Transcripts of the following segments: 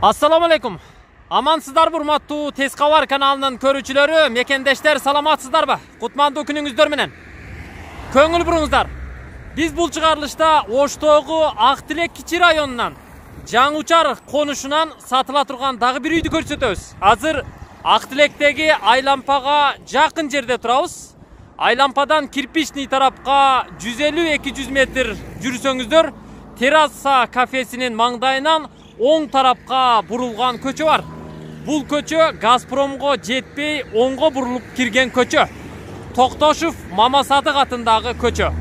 Assalamu alaikum. Amansızlar burmattu Tezkavar kanalının körüçülörü, mekendештер саламатсыздарбы? Кутмандуу күнүңүздөр менен. Көңүл буруңуздар. Биз бул чыгарылышта Оштогу Актилек кичи районунан Жаңучар конушунан сатыла турган дагы бир үйдү көрсөтөбүз. Азыр Актилектеги Айлампага жакын жерде турабыз. Айлампадан кирпичный тарапка 150-200 метр жүрсөңүздөр Терраса кафесинин маңдайынан оң тарапка бурулган көчө бар. Бул көчө Газпромго жетпей оңго бурулуп кирген көчө. Токтошов Мамасадык атындагы көчө.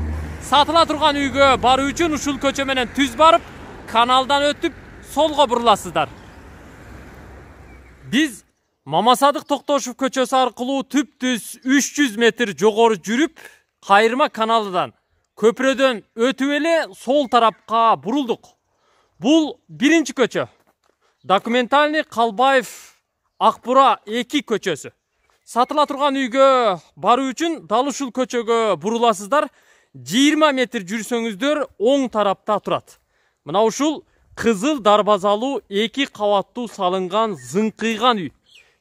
Сатыла турган үйгө баруу үчүн ушул көчө менен түз барып, каналдан өтүп, солго буруласыздар. Биз Мамасадык Токтошов көчөсү аркылуу түп-түз 300 метр жогору жүрүп, Кайырма каналынан көпүрөдөн өтүп эле сол тарапка бурулдук. Бул биринчи көчө. Документальный Калбаев Акбура 2 көчөсү. Сатыла турган үйгө баруу үчүн дал ушул көчөгө буруласыздар. 20 метр жүрсөңүздөр оң тарапта турат. Мына ушул кызыл дарбазалуу 2 кабаттуу салынган зыңкыйган үй.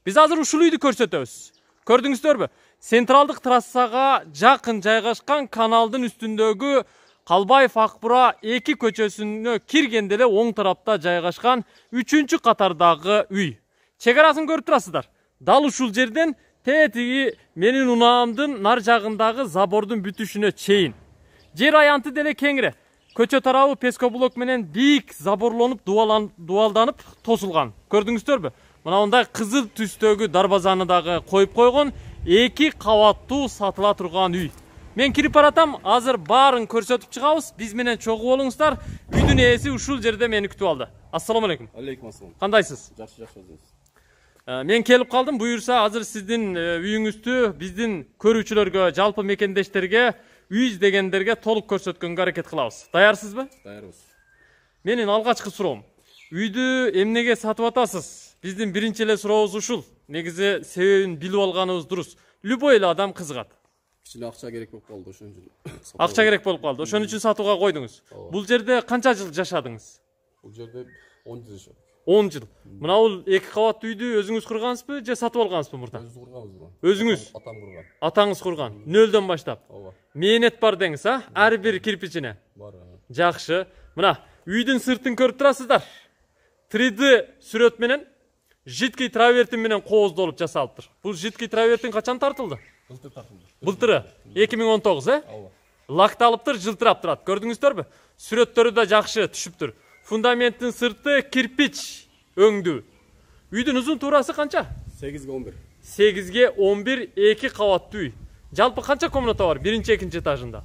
Биз азыр ушул үйдү көрсөтөбүз. Көрдүңүздөрбү? Централдык трассага жакын жайгашкан каналдын үстүндөгү Калбаев Акбура 2 көчөсүнө киргенде эле оң тарапта жайгашкан 3-чү катардагы үй. Чек арасын көрүп турасыздар. Дал ушул жерден тетиги менин унаамдын нар жагындагы забордун бүтүшүнө чейин. Жер аянты деле кеңире. Көчө тарабы пескоблок менен бийик заборлонуп, дуалданып тосулган. Көрдүңүздөрбү? Мына мындай кызыл түстөгү дарбазаны дагы коюп койгон 2 кабаттуу сатыла турган үй. Мен кирип баратам, азыр баарын көрсөтүп чыгабыз. Биз менен чогуу болуңуздар. Үйдүн ээси ушул жерде мени күтүп алды. Ассаламу алейкум. Алейкум ассалам. Кандайсыз? Жакшы өзүңүз. Мен келип калдым. Буюрса азыр сиздин үйүңүздү биздин көрүүчүлөргө, жалпы мекендештерге, үй издегендерге толук көрсөткөнгө аракет кылабыз. Даярсызбы? Даярбыз. Менин алгачкы суроом. Үйдү эмнеге сатып атасыз? Биздин биринчи эле сурообуз ушул. Негизи себебин билип алганыбыз дурус. Любой эле адам кызыгат. Кичине акча керек болуп калды, ошон үчүн. Акча керек болуп калды. Ошон үчүн сатууга койдуңуз. Бул жерде канча жыл жашадыңыз? Бул жерде 10 жыл жашадык. 10 жыл. Мына бул 2 кабаттуу үйдү өзүңүз кургансызбы, же сатып алгансызбы мурда? Өзүбүз курганбыз. Өзүңүз? Атам курган. Атаңыз курган. Нөлдөн баштап. Ооба. Мээнет бар деңиз, а? Ар бир кирпичине. Бар. Жакшы. Мына үйдүн сыртын көрүп турасыздар. 3D сүрөт менен жидкий травертин менен кооздолуп жасалыптыр. Бул жидкий травертин качан тартылды? Былтыр тартылды. Былтыры 2019, Ооба. Лакталыптыр, жылтырап турат. Көрдүңүздөрбү? Сүрөттөрү да жакшы түшүптүр. Фундаменттин сырты кирпич өңдүү. Үйдүн узун туурасы канча? 8-ге 11. 8-ге 11 2 кабаттуу үй. Жалпы канча комната бар? Биринчи, экинчи этажында?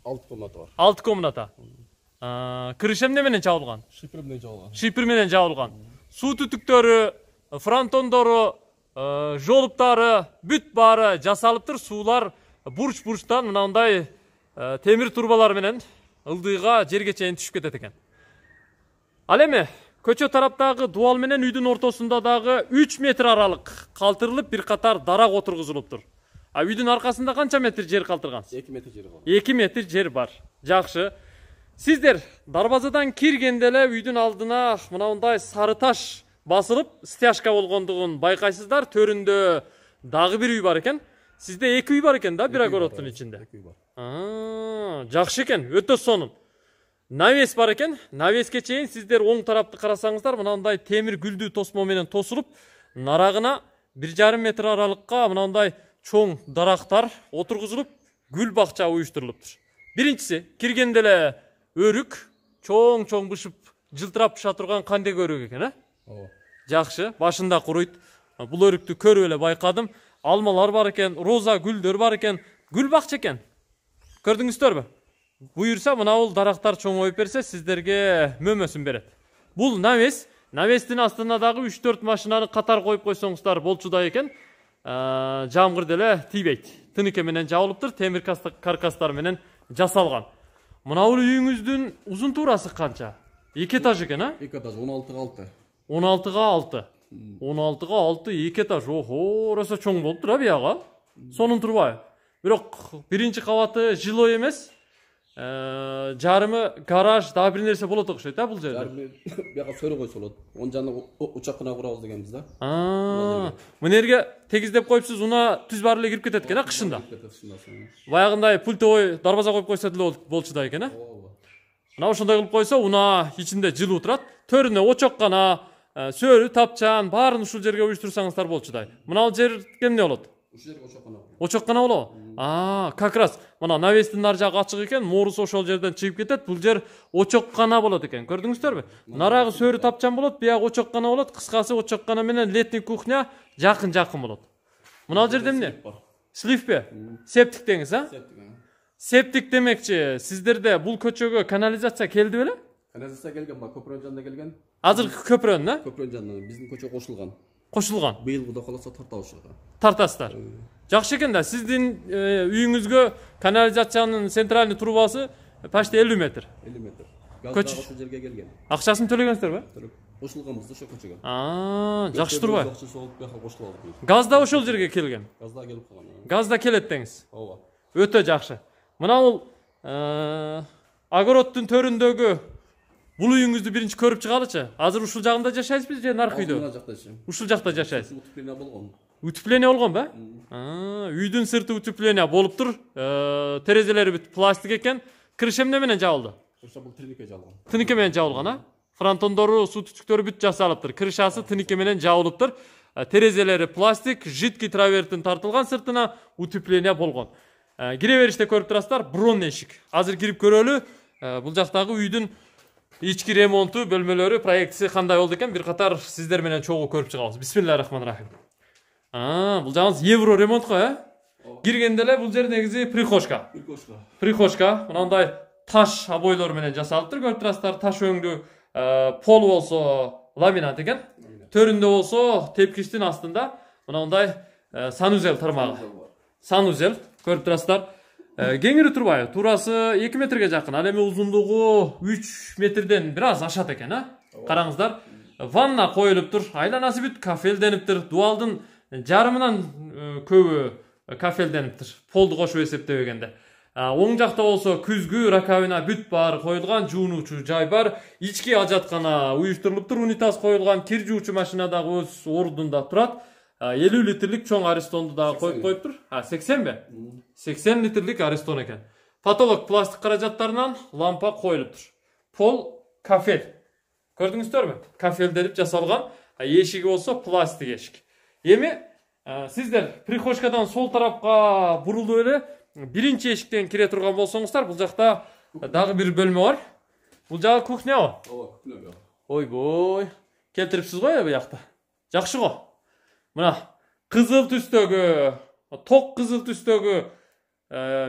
6 комната бар. 6 комната. Кырыш эмне менен жабылган? Шипер менен жабылган. Шипер менен жабылган. Суу түтүктөрү, фронтондору, жолуптары, бүт баары жасалыптыр. Суулар бурч-бурчтан мындай темир турбалар менен ылдыйга жерге чейин түшүп кетет экен. Ал эми көчө тараптагы дуал менен үйдүн ортосунда дагы 3 метр аралык калтырылып, бир катар дарак отургузулуптур. А үйдүн аркасында канча метр жер калтыргансыз? 2 метр жер бар. 2 метр жер бар. Жакшы. Сиздер дарбазадан киргенде эле үйдүн алдына мындай сары таш басылып, стяжка болгондугун байкайсыздар. Төрүндө дагы бир үй бар экен. Сизде 2 үй бар экен да, бир огородтун ичинде. 2 үй бар. Жакшы экен, өтө сонун. Навес бар экен. Навеске чейин сиздер оң тарапты карасаңыздар, мындай темир гүлдүү тосмо менен тосулуп, нарагына 1,5 метр аралыкка мындай чоң дарактар отургузулуп, гүл бакча уюштурулуптур. Биринчиси, киргенде эле өрүк, чоң бышып, жылтырап пыша турган кандек өрүк экен, а? Ооба. Жакшы, башында куруйт. Бул өрүктү көрүп эле байкадым. Алмалар бар экен, роза гүлдөр бар экен, гүл бакча экен. Көрдүңүздөрбү? Буюрса, мына бул дарактар чоңоюп берсе, сиздерге мөмөсүн берет. Бул навес. Навестин астына дагы 3-4 машинаны катар коюп койсоңуздар болчудай экен. Жамгыр деле тийбейт. Тыныке менен жабылыптыр, темир каркастар менен жасалган. Мына бул үйүңүздүн узун туурасы канча? 2 этаж экен, а? 2 этаж 16-га 6. 16-га 6. 16-га 6 2 этаж. Охо, роса чоң болуптур а бияга. Сонун турбайбы? Бирок биринчи кабаты жилой эмес. жарымы гараж, дагы бир нерсе болот окшойт да бул жерде. Жарымы бияка сөрө койсо болот. Онун жанына учаккана курабыз дегенбиз да. Мына жерге тегиздеп коюпсуз, уна түз баары эле кирип кетет экен, кышында. Баягындай пультовой дарбаза коюп койсо деле болчу да экен, Мына ошондой кылып койсо, уна ичинде жылуу турат. Төрүнө очоккана, сөрү, тапчан, баарын ушул жерге уюштурсаңыздар болчу да. Мына жерге эмне болот? Ушул жерге очоккана. Очоккана болобу? Как раз мына навестин ар жагы ачык экен, моорусу ошол жерден чыгып кетет. Бул жер очоккана болот экен. Көрдүңүздөрбү? Нарагы сөрү тапчан болот, бияк очоккана болот. Кыскасы очоккана менен летний кухня жакын болот. Мына жерде эмне? Сливпи? Септик деңиз, Септик демекчи, сиздерде бул көчөгө канализация келди беле? Канализация келген, көпүрөнүн жанына келген. Азыркы көпүрөнүн, Көпүрөнүн жанына биздин көчө кошулган. Кошулган. Быйыл Кудай кааласа тартабыз. Тартасыздар. Жакшы экен да, сиздин үйүңүзгө канализациянын центральный трубасы почти 50 метр. 50 метр. Газ ошол жерге келген. Акчасын төлөгөнсүздөр бе? Кошулганбыз ошол көчөгө. Жакшы турбайбы? Жакшы болуп бияка кошулабыз. Газ да ошол жерге келген. Газ да келип калган. Газ да келет деңиз. Ооба. Өтө жакшы. Мына бул огороддун төрүндөгү бул үйүңүздү биринчи көрүп чыгалычы. Азыр ушул жагында жашайсызбы же наркы үйдө? Ушул жакта жашайсыз. Утепление болгон. Утепление болгон бе? Үйдүн сырты утепление болуп тур. Терезелери бүт пластик экен. Крыша эмне менен жабылды? Крыша бул тынике жабылган. Тынике менен жабылган, Фронтондору, суу түтүктөрү бүт жасалыптыр. Крышасы тынике менен жабылыптыр. Терезелери пластик, жидкий травертин тартылган, сыртына утепление болгон. Кире бериште көрүп турасыздар, брон эшик. Азыр кирип көрөлү. Бул жактагы үйдүн ички ремонту, бөлмөлөрү, проектиси кандай болду экен, бир катар сиздер менен чогуу көрүп чыгабыз. Бисмиллахиррахманиррахим. Бул жагыңыз евро ремонтко, Киргенде эле бул жер негизи прихожка. Прихожка. Мынандай таш обойлор менен жасалыптыр. Көрүп турасыздар, таш өңдүү пол болсо ламинат экен. Төрүндө болсо тепкичтин астында мындай санузел тармагы. Санузел көрүп турасыздар. Кеңири турбайбы? Туурасы 2 метрге жакын. Ал эми узундугу 3 метрден бир аз ашат экен, Караңыздар. Ванна коюлуптур. Айланасы бүт кафелдениптир. Дуалдын жарымынан көбү кафелдениптир. Полду кошуп эсептебегенде. Оң жакта болсо күзгү, раковина бүт баары коюлган, жуунуучу жай бар. Ички ажаткана уюштурулуптур. Унитаз коюлган, кир жуучу машина дагы өз ордунда турат. 50 литрлик чоң аристонду дагы коюп коюптур. 80 бе? 80 литрлик аристон экен. Потолок пластик каражаттарынан лампа коюлуптур. Пол кафел. Көрдүңүздөрбү? Кафелденип жасалган. Эшиги болсо пластик эшик. Эми сиздер прихожкадан сол тарапка бурулуп эле биринчи эшиктен кире турган болсоңуздар, бул жакта дагы бир бөлмө бар. Бул жагы кухнябы? Ооба, кухня. Ойбой. Келтирипсиз го бу жакта. Жакшы го. Мына кызыл түстөгү, ток кызыл түстөгү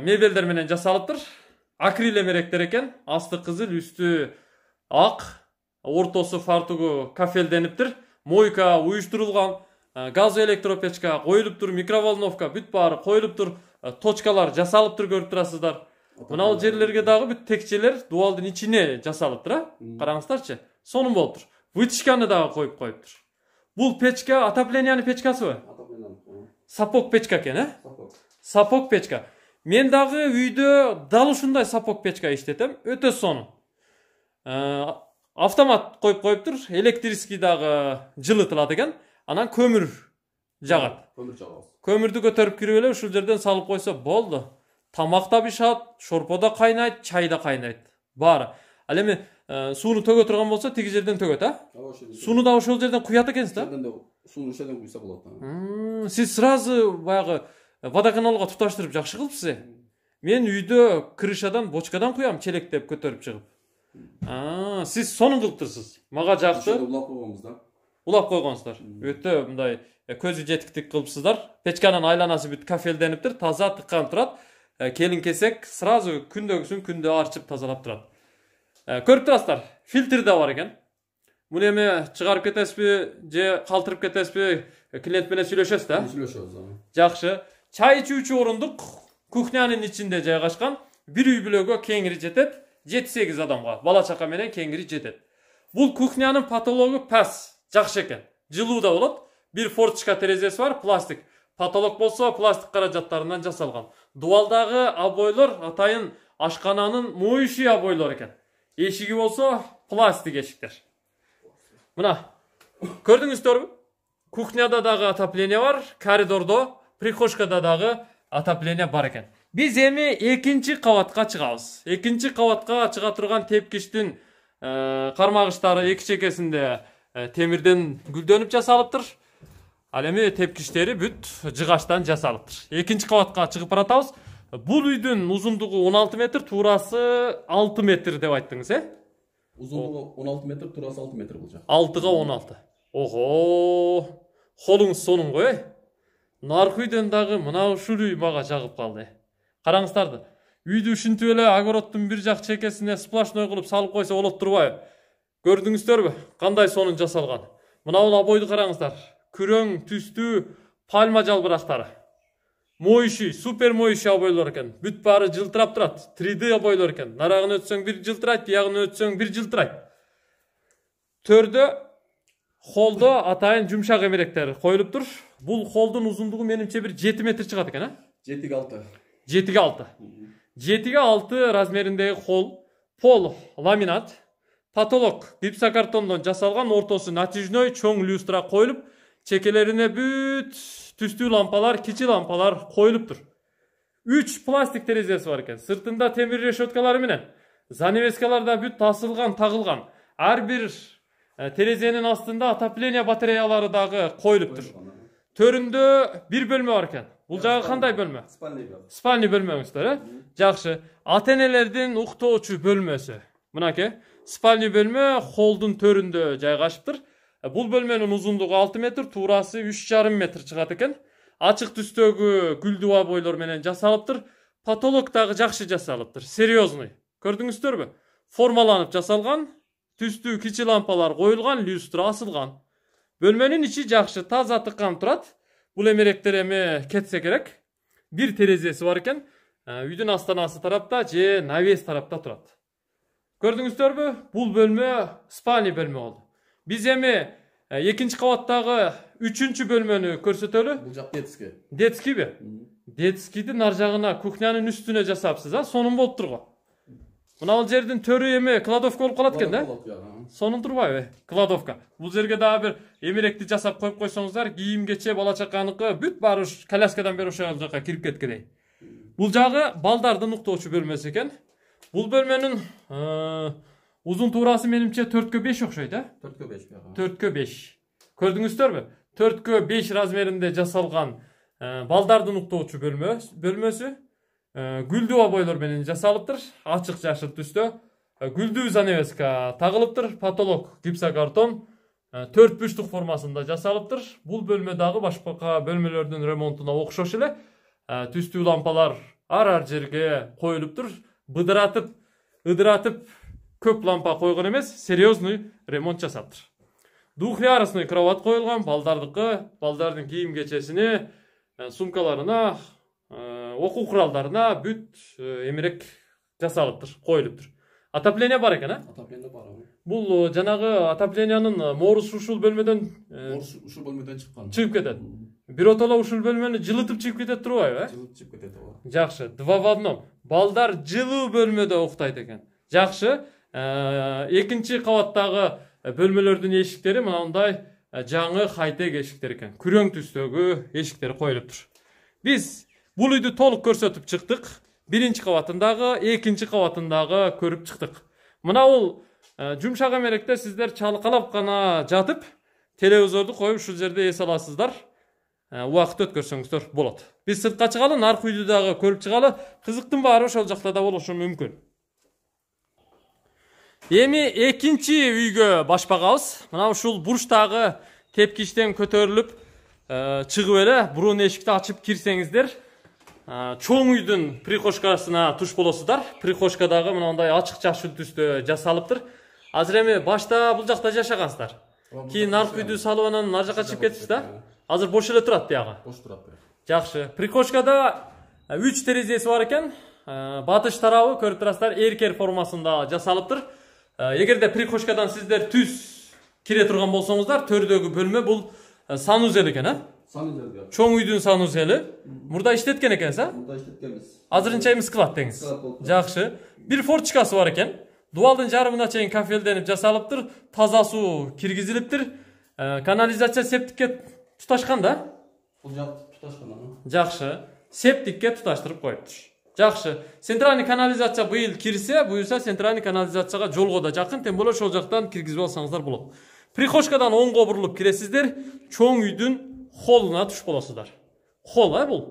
мебелдер менен жасалыптыр. Акрил эмеректер экен. Асты кызыл, үстү ак, ортосу фартугу кафелдениптир. Мойка уюштурулган, газ электропечка коюлуптур, микроволновка бүт баары коюлуптур. Точкалар жасалыптыр, көрүп турасыздар. Мына жерлерге дагы бүт текчелер дуалдын ичине жасалыптыр, Караңыздарчы. Сонун болуптур. Вытяжканы дагы коюп коюптур. Бул печка отоплениянын печкасыбы? Сапок печка экен, Сапок печка. Мен дагы үйдө дал ушундай сапок печка иштетем, өтө сонун. Автомат коюп коюптур, электрический дагы жылытылат экен, анан көмүр жагат. Көмүрдү көтөрүп кирип эле ушул жерден салып койсо болду. Тамак да бишат, шорпо да кайнайт, чай да кайнайт. Баары. Ал эми сууну төгө турган болсо тиги жерден төгөт, Сууну да ошол жерден куят экенсиз, Сууну ошол жерден куйса болот. Сиз сразу баягы водоканалга туташтырып жакшы кылыпсыз. Мен үйдө крышадан, бочкадан куям, челектеп көтөрүп чыгып. Сиз сонун кылыптырсыз. Мага жакты. Улап койгонбуз да. Улап койгонсуздар. Өтө мындай көзү жетиктик кылыпсыздар. Печканын айланасы бүт кафелдениптир, таза тыккан турат. Келин кесек сразу күндөгүсүн күндө арчып тазалап турат. Көрүп турасыздар, фильтр да бар экен. Муну эми чыгарып кетесизби же калтырып кетесизби, клиент менен сүйлөшөсүз да? Сүйлөшөбүз. Жакшы. Чай ичүүчү орундук кухнянын ичинде жайгашкан. Бир үй бүлөгө кеңири жетет, 7-8 адамга, бала чака менен кеңири жетет. Бул кухнянын потологу пас, жакшы экен. Жылуу да болот. Бир форточка терезеси бар, пластик. Потолок болсо пластик каражаттарынан жасалган. Дуалдагы обойлор атайын ашкананын моюшуя бойлор экен. Эшиги болсо пластик эшиктер. Мына көрдүңүздөрбү? Кухняда дагы отопление бар, коридордо, прихожкада дагы отопление бар экен. Биз эми экинчи кабатка чыгабыз. Экинчи кабатка чыга турган тепкичтин кармагычтары эки чекесинде темирден гүлдөнүп жасалыптыр. Ал эми тепкичтери бүт жыгачтан жасалыптыр. Экинчи кабатка чыгып баратабыз. Бул үйдүн узундугу 16 метр, туурасы 6 метр деп айттыңыз, Uzunluğu 16 metre, turası 6 metre olacak. 6'ga 16. Oho! Kolunuz sonun koy. Narkı үйдөн дагы мына ушул үй мага жагып калды. Караңыздарды. Үйдү ушинтип эле огороддун бир жак чекесине сплошной кылып салып койсо болот турбайбы? Көрдүңүздөрбү? Кандай сонун жасалган. Мына бул обойду караңыздар. Күрөң түстүү пальма жалбырактары. Моюшуй, супер моюшуй обойлор экен. Бүт баары жылтырап турат. 3D обойлор экен. Нарагын өтсөң бир жылтырайт, ягын өтсөң бир жылтырайт. Төрдө холдо атайын жумшак эмеректер коюлуптур. Бул холдун узундугу менимче бир 7 метр чыгат экен, 7'ge 6. 7'ge 6. 7'ge 6 размериндеги хол, пол ламинат, потолок гипсокартондон жасалган, ортосу натяжной чоң люстра коюлуп, чекелерине бүт түстүү лампалар, кичи лампалар коюлуптур. 3 пластик терезеси бар экен. Сыртында темир решеткалары менен занавескалар да бүт тасылган, тагылган. Ар бир терезенин астында отопление батареялары дагы коюлуптур. Төрүндө бир бөлмө бар экен. Бул жагы кандай бөлмө? Спальный бөлмөңүздөр, Жакшы. Ата-энелердин уктоочу бөлмөсү. Мынакей, спальный бөлмө холдун төрүндө жайгашыптыр. Бул бөлмөнүн узундугу 6 метр, туурасы 3,5 метр чыгат экен. Ачык түстөгү гүлдүү обойлор менен жасалыптыр. Потолок дагы жакшы жасалыптыр. Серьезный. Көрдүңүздөрбү? Формаланып жасалган. Түстүү кичи лампалар коюлган, люстра асылган. Бөлмөнүн ичи жакшы, таза тыккан турат. Бул эмеректер эми кетсе керек. Бир терезеси бар экен. Үйдүн астанасы тарапта же навес тарапта турат. Көрдүңүздөрбү? Бул бөлмө спальный бөлмө болду. Биз эми экинчи кабаттагы 3-чү бөлмөнү көрсөтөлү. Бул жак детский. Детскийби? Детскийдин ар жагына кухнянын үстүнө жасапсыз, сонун болуп турго. Мына бул жердин төрү эми кладовка болуп калат экен да? Сонун турбайбы? Кладовка. Бул жерге дагы бир эмеректи жасап коюп койсоңуздар, кийим кече, бала чаканыкы бүт баары коляскадан бери ошол жака кирип кеткендей. Бул жагы балдардын уктоочу бөлмөсү экен. Бул бөлмөнүн узун туурасы менимче 4/5 окшойт, 4/5. 4/5. Көрдүңүздөрбү? 4/5 размеринде жасалган балдардын уктоочу бөлмөсү. Гүлдүү обойлор менен жасалыптыр. Ачык жашыл түстө. Гүлдүү занавеска тагылыптыр. Потолок гипсокартон 4 бурчтук формасында жасалыптыр. Бул бөлмө дагы башка бөлмөлөрдүн ремонтуна окшош эле. Түстүү лампалар ар жерге коюлуптур. Быдыратып, ыдыратып көп лампа койгон эмес, серьезный ремонт жасаптыр. Двухъярусный кровать коюлган, балдардын кийим кечесине, сумкаларына, окуу куралдарына бүт эмерек жасалыптыр, коюлуптур. Отопление бар экен, Отопление бар. Бул жанагы отоплениянын морусу ушул бөлмөдөн ушул бөлмөдөн чыккан. Чыгып кетет. Биротоло ушул бөлмөнү жылытып чыгып кетет турбайбы, Жылытып чыгып кетет. Жакшы, 2 в 1. Балдар жылуу бөлмөдө уктайт экен. Жакшы. Экинчи кабаттагы бөлмөлөрдүн эшиктери мындай жаңы хай-тек эшиктер экен. Күрөң түстөгү эшиктер коюлуптур. Биз бул үйдү толук көрсөтүп чыктык. Биринчи кабатындагы, экинчи кабатындагы көрүп чыктык. Мына бул жумшак эмеректе сиздер чалкалап гана жатып, телевизорду коюп ушул жерде эс аласыздар. Убакыт өткөрсөңүздөр болот. Биз сыртка чыгалы, наркы үйдү дагы көрүп чыгалы. Кызыктын баары ошол жакта да болушу мүмкүн. Эми экинчи үйгө баш багабыз. Мына ушул бурчтагы тепкичтен көтөрүлүп чыгып эле бурун эшикти ачып кирсеңиздер, чоң үйдүн прихожкасына туш болосуздар. Прихожкадагы мындай ачык жашыл түстө жасалыптыр. Азыр эми башта бул жакта жашагансыздар. Кийин наркы үйдү салып анан ар жака чыгып кетипсиз да? Азыр бош эле турат биягы. Бош турат. Жакшы. Прихожкада 3 терезеси бар экен. Батыш тарабы көрүп турасыздар, эркер формасында жасалыптыр. Эгерде прихожкадан сиздер түз кире турган болсоңуздар, төрдөгү бөлмө бул санузел экен, Sani üzerinde. Çoğun üydün sanı üzeli. Burada işletken eken sen? Burada işletkenmiz. Azırınca emіз kılat deniz. Kılat oldu. Жақшы. Bir forçikası var eken. Dualdın jarımına çeyin kafeldenip jasalıptır. Taza su kirgiziliptir. Kanalizatsiya septikке tutaşkan da. Бұл жақ тұташқан ана. Жақшы. Septikке tutaştırıp koyuptur. Жақшы. Центральный канализация быйыл кирсе, буюрса центральный канализацияга жолго да жакын, тем более ошол жактан киргизип алсаңыздар болот. Прихошкадан оңго бурулуп киресиздер, чоң үйдүн холуна туш болосуздар. Хол бул.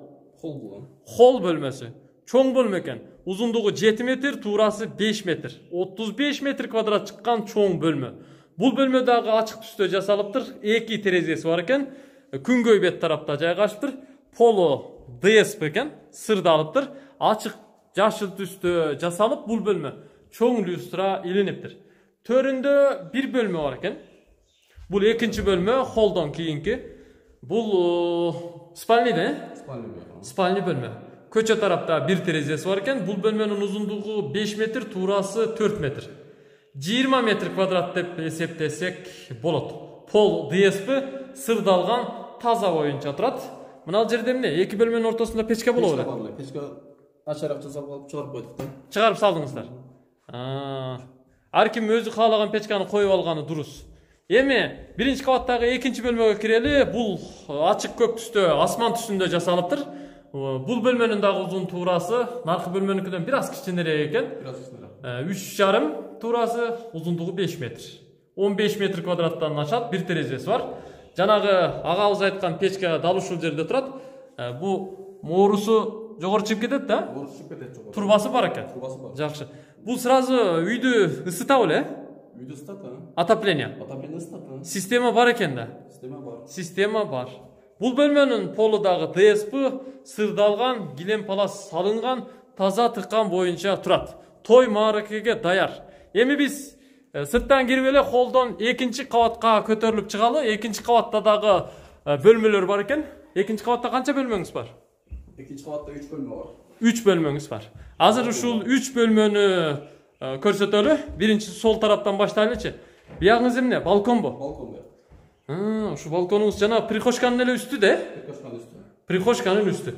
Қол болған. Хол бөлмөсү. Чоң бөлмө экен. Узундугу 7 метр, туурасы 5 метр. 35 метр квадрат чыккан чоң бөлмө. Бул бөлмө дагы ачык түстө жасалыптыр. 2 терезеси бар экен. Күнгөй бет тарапта жайгашыптыр. Поло ДСП экен, сырдалыптыр. Açık yaşıl üstü jasalıp bul bölme çoğun lüstra iliniптир. Töründe bir bölme var eken. Bul ikinci bölme holdan keyinki. Bul spalni de? Spalni bölme. Köçe tarafta bir terezesi var eken. Bul bölmenin uzunluğu 5 metre, tuğrası 4 metre. 20 metre kvadrat dep eseptesek bolot. Pol DSP sırdalgan taza boyunca turat. Mınal жерде эмне? Эки бөлмөнүн ортосунда печке болобу? Печке ашаrak жасап алып чыгарып койдук да. Чыгарып салдыңыздар. Ар ким өзү каалаган печканы коюп алганы дурус. Эми биринчи кабаттагы экинчи бөлмөгө кирели. Бул ачык көк түстө, асман түсүндө жасалыптыр. Бул бөлмөнүн дагы узун туурасы наркы бөлмөнүкүнөн бир аз кичинерээк экен. 3,5 туурасы, узундугу 5 метр. 15 метр квадраттан ашат, бир терезеси бар. Жанагы агабыз айткан печке дал ушул жерде турат. Бу моорусу жогору чыгып кетет да? Моорусу чыгып кетет жогору. Турбасы бар экен. Турбасы бар. Жакшы. Бул сразу үйдү ысытабы эле? Үйдү ысытат, Отопление. Отопление ысытат. Система бар экен да? Система бар. Система бар. Бул бөлмөнүн полу дагы ДСП сырдалган, килем палас салынган, таза тыккан боюнча турат. Той мааракеге даяр. Эми биз сырттан кирип эле холдон экинчи кабатка көтөрүлүп чыгалы. Экинчи кабатта дагы бөлмөлөр бар экен. Экинчи кабатта канча бөлмөңүз бар? Экинчи кабатта 3 бөлмө бар. 3 бөлмөңүз бар. Азыр ушул 3 бөлмөнү көрсөтөлү. Биринчи сол тараптан баштайлычы. Биягыңыз эмне? Балконбу? Балкон бар. Ушу балконуңуз жана прихошканын эле үстү де? Прихошканын үстү. Прихошканын үстү.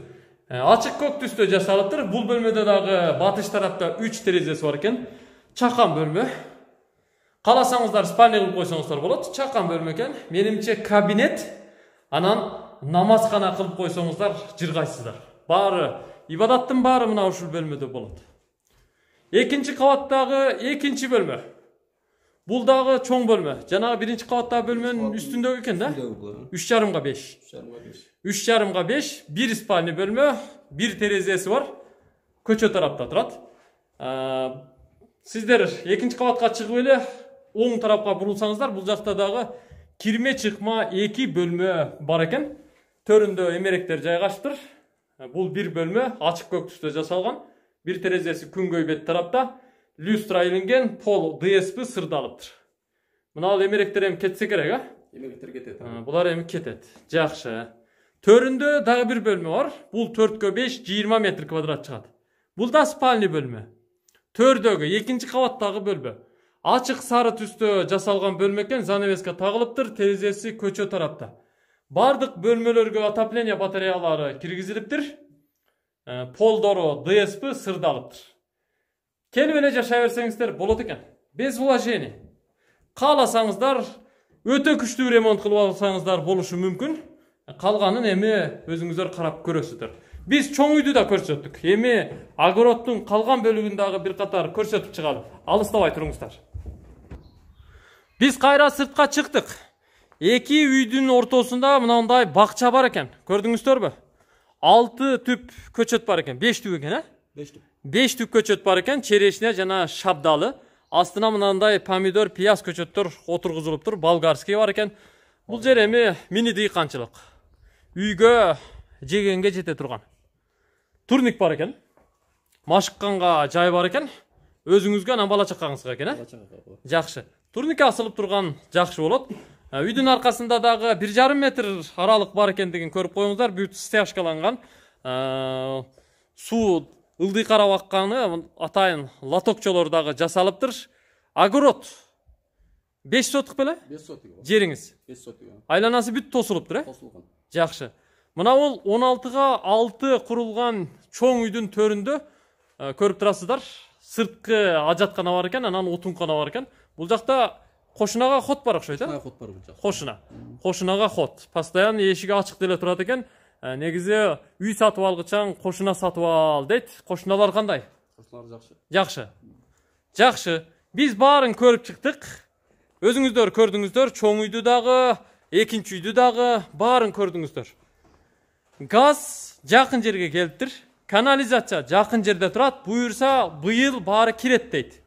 Ачык көк түстө жасалыптыр. Бул бөлмөдө дагы батыш тарапта 3 терезеси бар экен. Чакан бөлмө. Кааласаңыздар спальня кылып койсоңуздар болот. Чакан бөлмө экен. Менимче кабинет, анан намазкана кылып койсоңуздар жыргайсыздар. Баары ибадаттын баары мына ушул бөлмөдө болот. Экинчи кабаттагы экинчи бөлмө. Бул дагы чоң бөлмө. Жанагы биринчи кабаттагы бөлмөнүн үстүндөгү экен да? 3,5 5. 3,5 5. Бир спальня бөлмө, бир терезеси бар. Көчө тарапта турат. Сиздер экинчи кабатка чыгып эле оң тарапка бурулсаңыздар, бул жакта дагы кирме чыкма 2 бөлмө бар экен. Төрүндө эмеректер жайгашыптыр. Бул бир бөлмө ачык көк түстө жасалган. Бир терезеси күнгөй бет тарапта. Люстра илинген, пол ДСП сырдалыптыр. Мына эмеректер эми кетсе керек, а? Эмеректер кетет. Булар эми кетет. Жакшы. Төрүндө дагы бир бөлмө бар. Бул 4,5 20 метр квадрат чыгат. Бул да спальный бөлмө. Төрдөгү экинчи кабаттагы бөлмө. Ачык сары түстө жасалган бөлмө экен, занавеска тагылыптыр, терезеси көчө тарапта. Бардык бөлмөлөргө отопление батареялары киргизилиптир. Полдору ДСП сырдалыптыр. Келип эле жашай берсеңиздер болот экен. Без вложений. Кааласаңыздар өтө күчтүү ремонт кылып алсаңыздар болушу мүмкүн. Калганын эми өзүңүздөр карап көрөсүздөр. Биз чоң үйдү да көрсөттүк. Эми огороддун калган бөлүгүн дагы бир катар көрсөтүп чыгалы. Алыстабай туруңуздар. Биз кайра сыртка чыктык. Эки үйдүн ортосунда мындай бакча бар экен. Көрдүңүздөрбү? 6 түп көчөт бар экен. 5 түп экен, 5 түп. 5 түп көчөт бар экен. Черешне жана шабдалы. Астына мындай помидор, пияз көчөттөр отургузулуптур. Болгарский бар экен. Бул жер эми мини дыйканчылык. Үйгө жегенге жете турган. Турник бар экен. Машыкканга жай бар экен. Өзүңүзгө анан бала чакаңызга экен, Жакшы. Турникке асылып турган жакшы болот. Үйдүн аркасында дагы 1,5 метр аралык бар экендигин көрүп коюңуздар. Бүт стяжкаланган. Суу ылдый карап акканы атайын лотокчолор дагы жасалыптыр. Огород 5 сотук беле? 5 сотук. Жериңиз. 5 сотук. Айланасы бүт тосулуптур, Тосулган. Жакшы. Мына ол 16-га 6 курулган чоң үйдүн төрүндө көрүп турасыздар. Сырткы ажаткана бар экен, анан отункана бар экен. Бул жакта кошунага ход бар окшойт, э? Ход бар бул жакта. Кошуна. Кошунага ход. Постоянно эшиги ачык деле турат экен. Негизи үй сатып алгычаң кошуна сатып ал дейт. Кошуналар кандай? Кошуналар жакшы. Жакшы. Жакшы. Биз баарын көрүп чыктык. Өзүңүздөр көрдүңүздөр, чоң үйдү дагы, экинчи үйдү дагы баарын көрдүңүздөр. Газ жакын жерге келиптир. Канализация жакын жерде турат. Буюрса быйыл баары кирет дейт.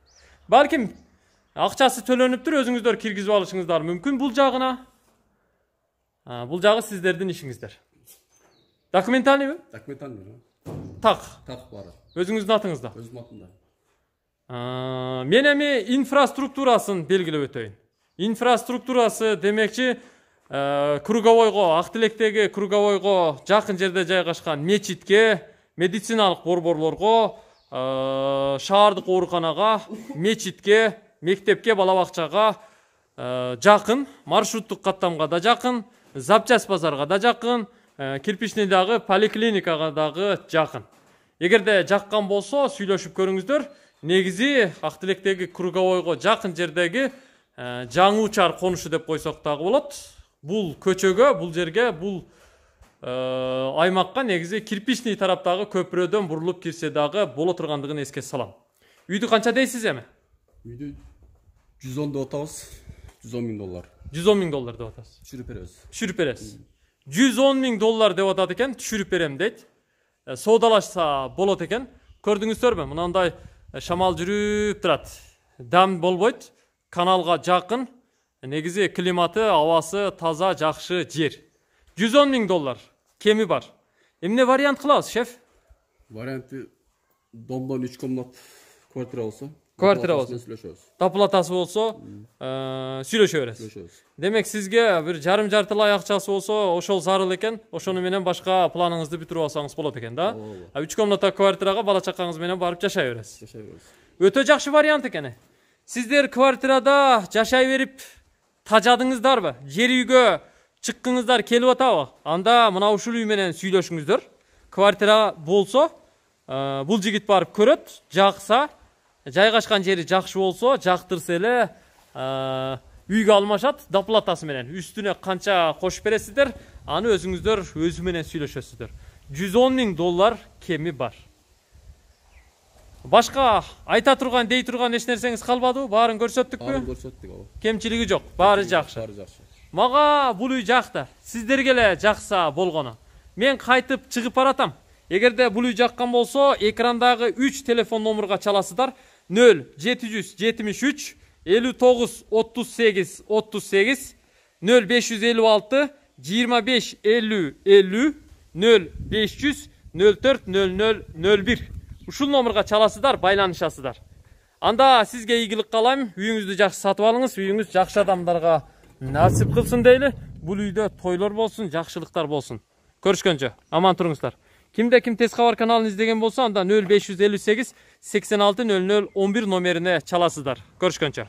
Балким акчасы төлөнүптүр, өзүңүздөр киргизип алышыңыздар мүмкүн бул жагына. Бул жагы сиздердин ишиңиздер. Документальныйбы? Документальный. Так. Так бар. Өзүңүздүн атыңызда. Өзүм атымда. Мен эми инфраструктурасын белгилеп өтөйүн. Инфраструктурасы демекчи Круговойго, Актилектеги Круговойго жакын жерде жайгашкан мечитке, медициналык борборлорго, шаардык ооруканага, мечитке, мектепке, бала бакчага жакын, маршруттук каттамга да жакын, запчасть базарга да жакын, кирпичный дагы поликлиникага дагы жакын. Эгерде жаккан болсо сүйлөшүп көрүңүздөр. Негизи Актилектеги Круговойго жакын жердеги жаңы учар конушу деп койсок дагы болот. Бул көчөгө, бул жерге, бул аймакка негизи кирпичный тараптагы көпүрөдөн бурулуп кирсе дагы боло тургандыгын эске салам. Үйдү канча дейсиз эми? Үйдү 110 деп атабыз. 110 000 доллар. 110 000 доллар деп атасыз. Түшүрүп беребиз. Түшүрүп бересиз. 110 000 доллар деп атат экен, түшүрүп берем дейт. Соодалашса болот экен. Көрдүңүздөрбү? Мынандай шамал жүрүп турат. Дам болбойт. Каналга жакын. Негизи климаты, абасы таза, жакшы жер. 110 000 доллар. Кеми бар. Эмне вариант кылабыз, шеф? Варианты домдон 3 комнат квартира болсо. Квартира болсо. Доплатасы болсо, сүйлөшө бересиз. Демек сизге бир жарым-жартылай акчасы болсо, ошол зарыл экен. Ошону менен башка планыңызды бүтүрүп алсаңыз болот экен да. 3 комната квартирага бала чакаңыз менен барып жашай бересиз. Өтө жакшы вариант экен. Сиздер квартирада жашай берип тажадыңыздарбы? Жер үйгө чыккыңыздар келип атабы? Анда мына ушул үй менен сүйлөшүңүздөр. Квартира болсо, бул жигит барып көрөт, жакса, жайгашкан жери жакшы болсо, жактырса эле үйгө алмашат доплатасы менен. Үстүнө канча кошуп бересиздер, аны өзүңүздөр өзү менен сүйлөшөсүздөр. 110 000 доллар кеми бар. Башка айта турган, дей турган эч нерсеңиз калбадыбы? Баарын көрсөттүкпү? Баарын көрсөттүк. Кемчилиги жок, баары жакшы. Мага бул үй жакты. Сиздерге эле жакса болгону. Мен кайтып чыгып баратам. Эгерде бул үй жаккан болсо, экрандагы 3 телефон номурга чаласыздар. 0773 59 38 38 0556 25 50 50 0500 04 00 01. Ушул номурга чаласыздар, байланышасыздар. Анда сизге ийгилик каалайм. Үйүңүздү жакшы сатып алыңыз, үйүңүз жакшы адамдарга насип кылсын дейли. Бул үйдө тойлор болсун, жакшылыктар болсун. Көрүшкөнчө, аман туруңуздар. Кимде ким тез кабар каналын издеген болсо, анда 0558 86 00 11 номерине чаласыздар. Көрүшкөнчө.